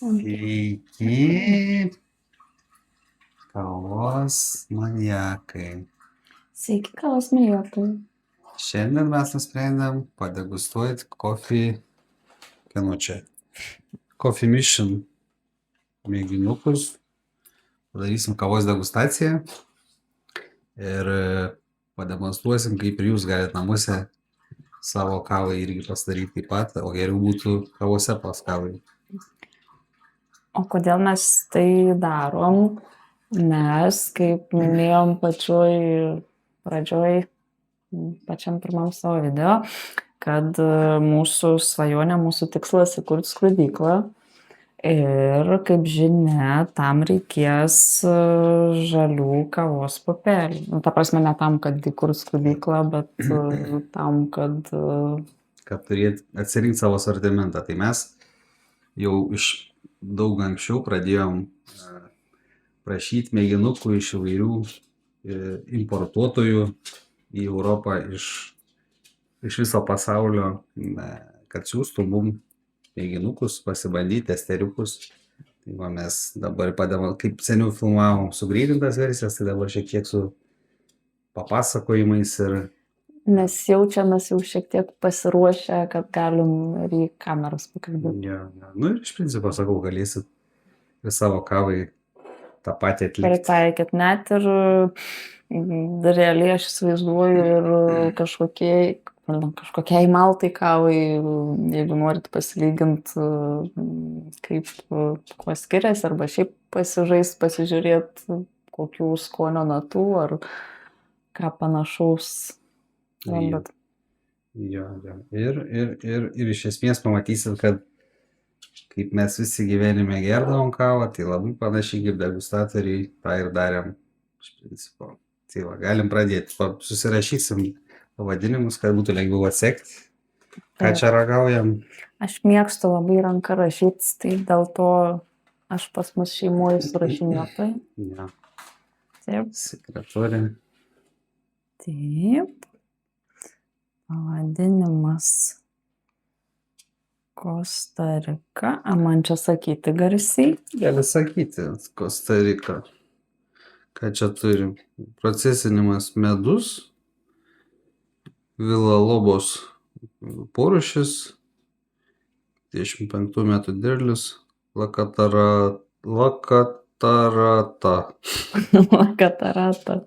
Sveiki, kavos maniakai. Sveiki, kavos mylėtojai. Šiandien mes nusprendėm padegustuoti kieno čia, Coffee Mission mėginiukus. Padarysim kavos degustaciją ir pademonstruosim, kaip ir jūs galite namuose savo kavą irgi pasidaryti taip pat, o geriau būtų kavose pas kavai. O kodėl mes tai darom? Nes, kaip minėjom pradžioj, pačiam pirmam savo video, kad mūsų svajonė, mūsų tikslas įkurti skrudyklą. Ir, kaip žinia, tam reikės žalių kavos pupelių. Nu, ta prasme, ne tam, kad įkurti skrudyklą, bet tam, kad turėt atsirinkti savo asortimentą. Tai mes jau iš daug anksčiau pradėjom prašyti mėginukų iš įvairių importuotojų į Europą iš viso pasaulio, kad siūstų mum mėginukus, pasibandyti, testeriukus. Tai va, mes dabar kaip seniau filmavom sugreitintas versijas, tai dabar šiek tiek su papasakojimais ir mes jaučiamės jau šiek tiek pasiruošę, kad galim ir į kameras pakalbėti. Ja. Nu ir iš principo sakau, galėsit ir savo kavai tą patį atlikti. Pritaikėt net ir realiai aš įsivaizduoju ir kažkokiai maltai kavai, jeigu norit pasilyginti, kaip kuo skiriasi, arba šiaip pasižaist, pasižiūrėti, kokių skonio natų ar ką panašaus. Ja. Ir iš esmės pamatysit, kad kaip mes visi gyvenime gerdavom kavą, tai labai panašiai kaip degustatoriai tą ir darėm iš principo. Tai va, galim pradėti. Susirašysim pavadinimus, kad būtų lengviau atsekti, ką čia ragaujam. Aš mėgstu labai ranką rašyti, tai dėl to aš pas mus šeimoje surašinėtojai. Ja. Taip. Sekretorė. Taip. Pavadinimas Kosta Rika. Man čia sakyti garsiai? Gali sakyti, Kosta Rika. Ką čia turim? Procesinimas medus, Vilalobos porūšis, 25 metų derlius, Lakatarata. Lakatarata.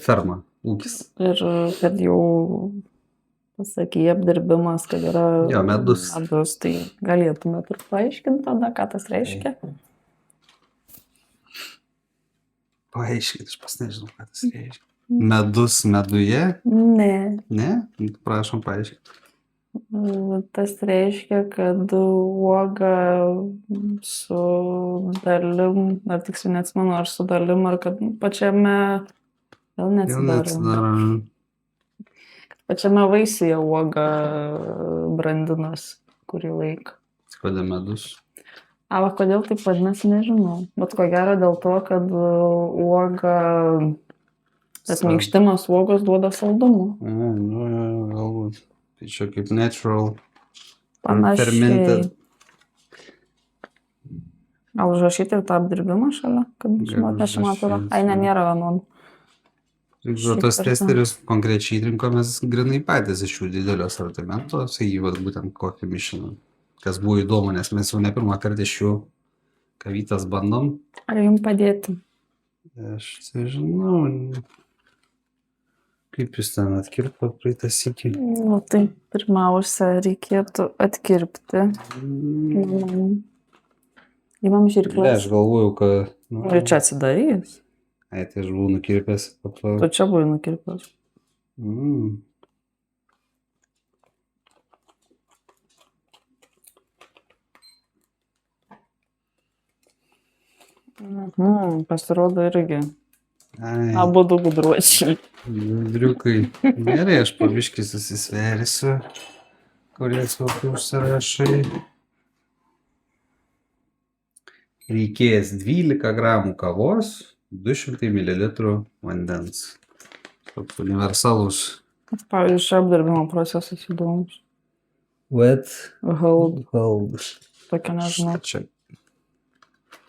Ferma, ūkis. Ir kad jau pasakė apdirbimas, kad yra medus. Tai galėtumėt ir paaiškinti tada, ką tas reiškia? Paaiškinti, aš pas nežinau, ką tas reiškia. Medus meduje? Ne. Ne? Prašom paaiškinti. Tas reiškia, kad uoga su dalim, ar tiksliai neatsimenu, ar su dalim, ar kad pačiame, vėl neatsidaro. Pačiame vaisiuje uoga brandinas kurį laiką. Kodėl medus? Kodėl taip vadinasi, nežinau. Bet ko gero dėl to, kad uoga, tas minkštimas uogos duoda saldumų. Galbūt. Tai čia kaip natural fermented. Gal užrašyti ir tą apdirbimą šalia, kad žinot, aš matau. Nėra vienon. Tos testerius konkrečiai rinkomės grinai patys iš jų didelio asortimento, sakykime, būtent Coffee Mission, kas buvo įdomu, nes mes jau ne pirmą kartą iš jų kavytas bandom. Ar jums padėti? Aš tai žinau, kaip jūs ten atkirpot praeitą sykį? Tai pirmiausia, reikėtų atkirpti. Įmam žirklės. Aš galvojau, kad... Ir čia atsidarys. Tai aš buvau nukirpęs. Tu čia buvai nukirpęs. Pasirodo irgi. Abudu gudruočiai. Gudriukai. Gerai, aš pabiškai susisversiu, kuriais kokį užsirašai. Reikės 12 gramų kavos, 200 ml vandens. Toks universalus. Pavyzdžiui, apdirbimo procesas įdomus. Wet. Hold. Hold. Tokia nežinau. Čia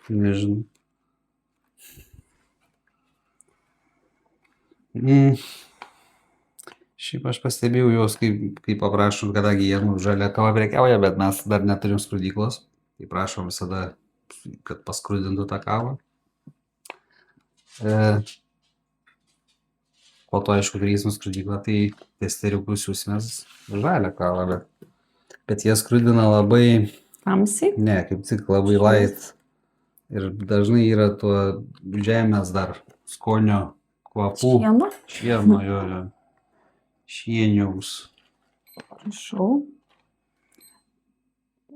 Nežinau. Šiaip aš pastebėjau juos, kaip paprašom, kadangi jie žalia kava prekiauja, bet mes dar neturim skrudyklos. Tai prašom visada, kad paskrudintų tą kavą. Po to, aišku, grįžim skrudyklą, tai testeriukus siūsimės žalią kavą, bet jie skrudina labai, Tamsiai? ne, kaip tik labai light. Ir dažnai yra tuo žemės dar skonio kvapų. Šieno? Šieno, jo. Šieniaus. Prašau.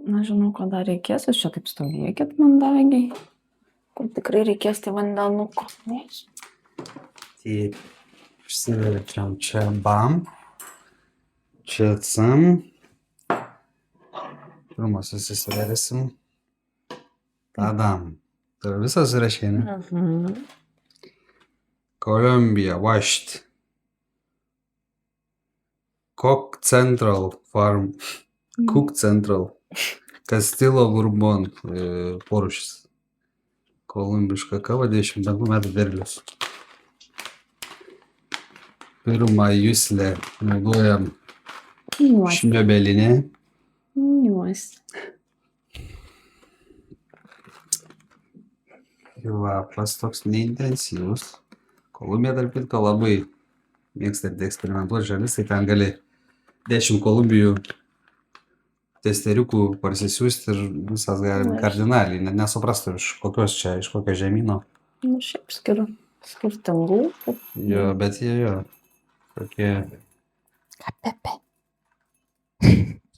Na, žinau, ko dar reikės, jūs čia taip stovėkit mandagiai. Kur tikrai reikės tai vandenuko. Tai išsiverčiam čia bam, čia cam. Pirmas įsiversim. Tadam. Tai visas įrašė, ne? Columbia, washed. Cook Central Farm. Cook Central. Castillo Bourbon porūšis. Kolumbiška kava, 25 metų derlius. Pirmą juslę naudojam šmiobelinę. Kvapas toks neintensyvus. Kolumbija, tarp kitko, labai mėgstanti eksperimentuoti šalis, tai ten gali 10 Kolumbijų testeriukų parsisiųsti ir visas gali kardinaliai, nesuprastų iš kokio žemyno. Nu, šiaip skirtingų. Jo, bet jie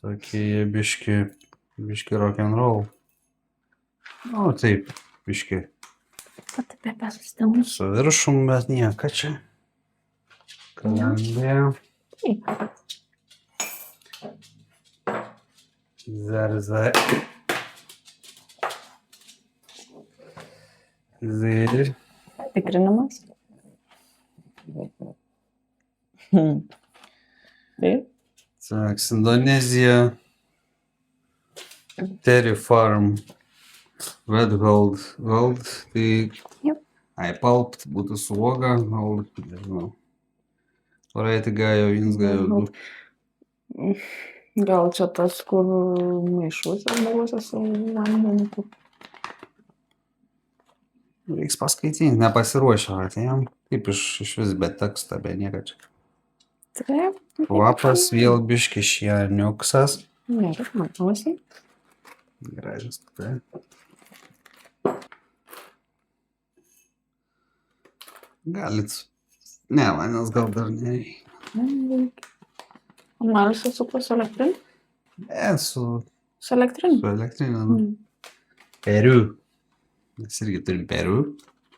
tokie jie biški rock'n'roll. Nu, taip, biški. Pati Pepe susistemus. Su viršum, bet nieka čia. Kolumbija. Zar. Tikrinimas. Taip. Так, Indonezija. Terry Farm. Red Gold. Tai... Pulp būtų su uoga. Gold, nežinau. Variety gajo, vins gajo. Gal čia tas, kur maišuose buvusios su vandeniu. Reiks paskaityti, nepasiruošę atėjom. Kaip iš vis be teksto, be nieko čia. Taip. Kvapas vėl biški šieniuksas. Gerai, matosi. Gražios, tai. Galit. Ne, manęs gal dar nereikia. O norisi su elektrinė? Ne, su elektrinė. Su elektrinė. Periu. Mes irgi turim periu.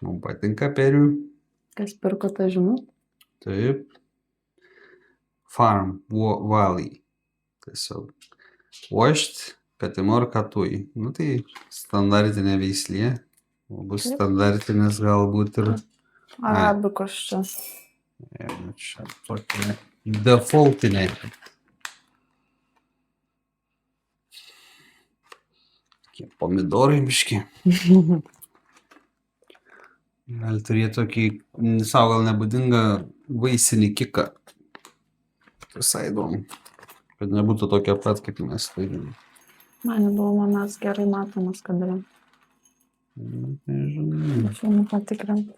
Mums patinka periu. Kas pirko, tą žinau. Taip. Farm, Valley. Tiesiog. Washed, Katimor Katui. Nu tai standartinė veislė. Bus standartinis galbūt ir... Arabikos čia. Čia tokia defaultinė. Tokie pomidorai biški. Gali turėti tokį, savo gal nebūdingą vaisinį kiką. Visai įdomu. Kad nebūtų tokia pat, kaip mes turim. Man įdomu, mes gerai matomas kadre. Nežinau. Aš jau nepatikrinti.